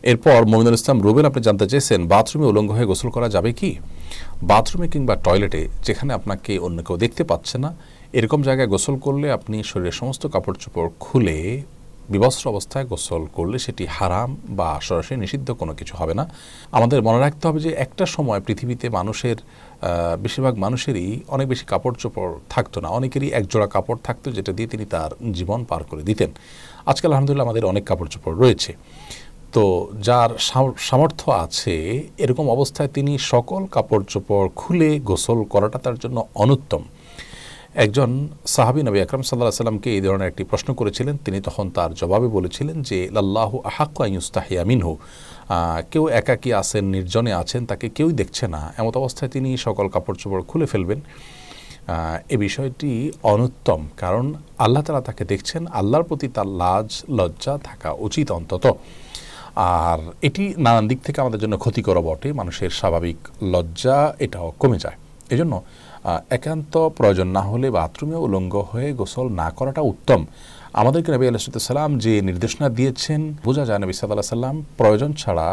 এরপর মমিনুল ইসলাম রুবেল আপনি জানতে চেয়েছেন বাথরুমে উলঙ্গ হয়ে গোসল করা যাবে কি? বাথরুমে কিংবা টয়লেটে যেখানে আপনাকে অন্য কেউ দেখতে পাচ্ছে না এরকম জায়গায় গোসল করলে আপনি শরীরের সমস্ত কাপড় চোপড় খুলে বিবস্ত্র অবস্থায় গোসল করলে সেটি হারাম বা সরাসরি নিষিদ্ধ কোনো কিছু হবে না। আমাদের মনে রাখতে হবে যে একটা সময় পৃথিবীতে মানুষের বেশিরভাগ মানুষেরই অনেক বেশি কাপড় চোপড় থাকতো না, অনেকেরই একজোড়া কাপড় থাকতো যেটা দিয়ে তিনি তার জীবন পার করে দিতেন। আজকাল আলহামদুলিল্লাহ আমাদের অনেক কাপড় চোপড় রয়েছে। তো যার সামর্থ্য আছে এরকম অবস্থায় তিনি সকল কাপড় চোপড় খুলে গোসল করাটা তার জন্য অনুত্তম। একজন সাহাবী নবী আকরাম সাল্লাল্লাহু আলাইহি ওয়াসাল্লামকে এই ধরনের একটি প্রশ্ন করেছিলেন, তিনি তখন তার জবাবে বলেছিলেন যে লাল্লাহু আহাক্কু আন ইউস্তাহিয়া মিনহু, কেউ একাকী আছেন, নির্জনে আছেন, তাকে কেউই দেখছে না, এমত অবস্থায় তিনি সকল কাপড় চোপড় খুলে ফেলবেন। এ বিষয়টি অনুত্তম, কারণ আল্লাহ তাআলা তাকে দেখছেন, আল্লাহর প্রতি তার লাজ লজ্জা থাকা উচিত অন্তত। আর এটি নানান দিক থেকে আমাদের জন্য ক্ষতিকর বটে, মানুষের স্বাভাবিক লজ্জা এটাও কমে যায়। এজন্য একান্ত প্রয়োজন না হলে বাথরুমে উলঙ্গ হয়ে গোসল না করাটা উত্তম। আমাদেরকে নবী আলাইহিস সালাম যে নির্দেশনা দিয়েছেন, বোঝা যায় নবী সাল্লাল্লাহু আলাইহি সাল্লাম প্রয়োজন ছাড়া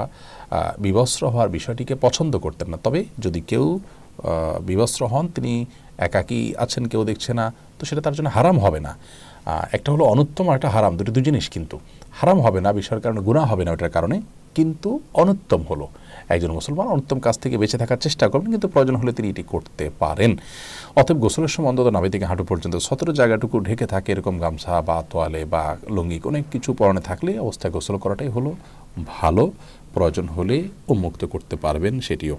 বিবস্ত্র হওয়ার বিষয়টিকে পছন্দ করতেন না। তবে যদি কেউ বিবস্ত্র হন, তিনি একাকী আছেন, কেউ দেখছে না, তো সেটা তার জন্য হারাম হবে না। একটা হলো অনুত্তম আর একটা হারাম, দুটো জিনিস। কিন্তু হারাম হবে না বিষয়ের কারণে, গুনাহ হবে না ওটার কারণে, কিন্তু অনুত্তম হলো একজন মুসলমান অনুত্তম কাজ থেকে বেঁচে থাকার চেষ্টা করবেন, কিন্তু প্রয়োজন হলে তিনি এটি করতে পারেন। অতএব গোসলের সময় অন্তত নাভি থেকে হাঁটু পর্যন্ত সতর জায়গাটুকু ঢেকে থাকে এরকম গামছা বা তোয়ালে বা লুঙ্গি অনেক কিছু পরনে থাকলে অবস্থায় গোসল করাটাই হলো ভালো। প্রয়োজন হলে উন্মুক্ত করতে পারবেন সেটিও।